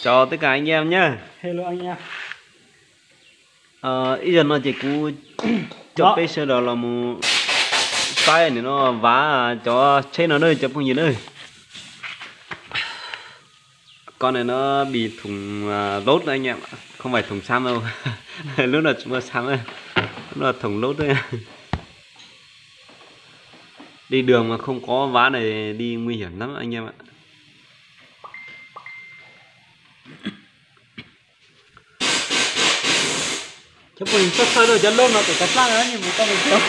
Chào tất cả anh em nhé. Hello anh em. Ý giờ nó chỉ cú cho PC đó là một cái này nó vá cho chế nó nơi cho không gì nữa. Con này nó bị thùng lốt đấy anh em ạ, không phải thùng xăm đâu. Lúc nào chúng ta xăm ấy, lúc là thùng lốt đấy. Đi đường mà không có vá này đi nguy hiểm lắm anh em ạ. Chứ mình sắp sơ rồi chân lông nó phải cắt ra nữa nhưng mà con mình không.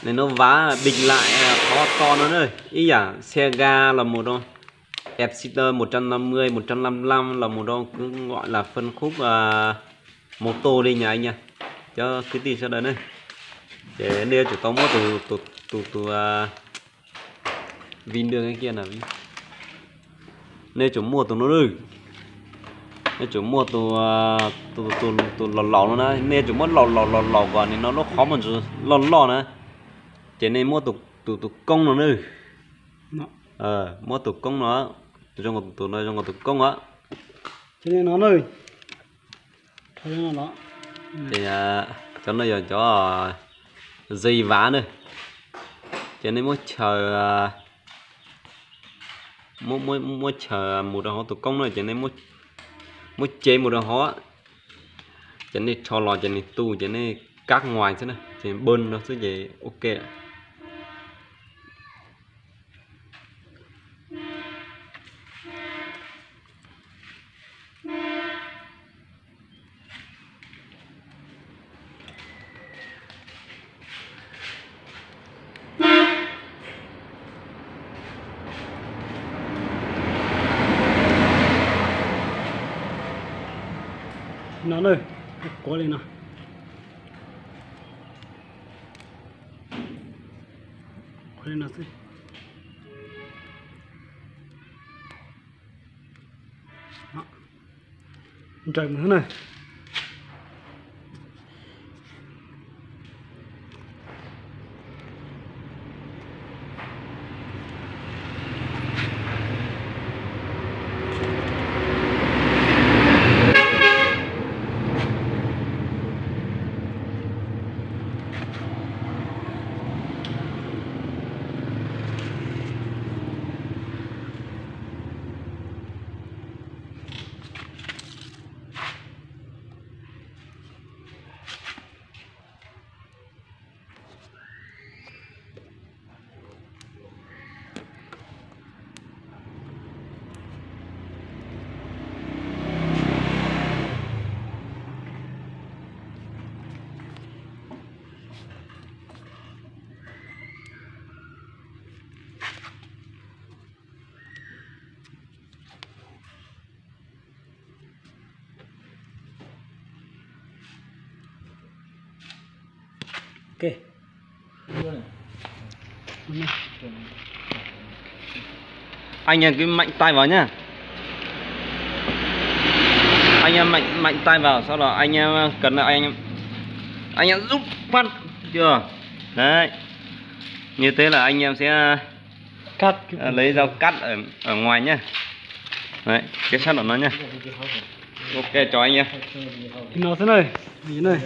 Này nó vá bình lại khó to nó ơi. Ý à, xe ga là một đâu, F-Seater 150, 155 là một đâu, cứ gọi là phân khúc mô tô đi nhà anh nha. Cho cái gì sau đó này. Để đưa chủ tao mua từ Vin đường cái kia là Vin. Nên chủ mua từ nó đi. Nên chủ mua từ lò nó đấy. Nên chủ mất lò còn thì nó khó mà chú lò nữa. Chỉ nên mua từ công nó đi. Mua từ công nó. Trong một từ công á. Cho nên nó nơi. Cho nên nó. Thì cho nó giờ cho dây vá nữa. Cho nên muốn chờ mua chờ một đồng hồ thủ công rồi, cho nên mua chế một đồng hồ, cho nên cho lò, cho nên tu, cho nên các ngoài thế này, cho nên bơn nó sẽ vậy ok. Nó nơi có lên nào. Có lên nào thôi. Đó. Trời một thứ này. Ok. Anh em cứ mạnh tay vào nhá. Anh em mạnh tay vào, sau đó anh em cần là anh em giúp phát chưa? Đấy. Như thế là anh em sẽ Cắt lấy dao cắt ở ngoài nhá. Đấy, cái sắt của nó nhá. Ok, chào anh em. nó thế này, như này.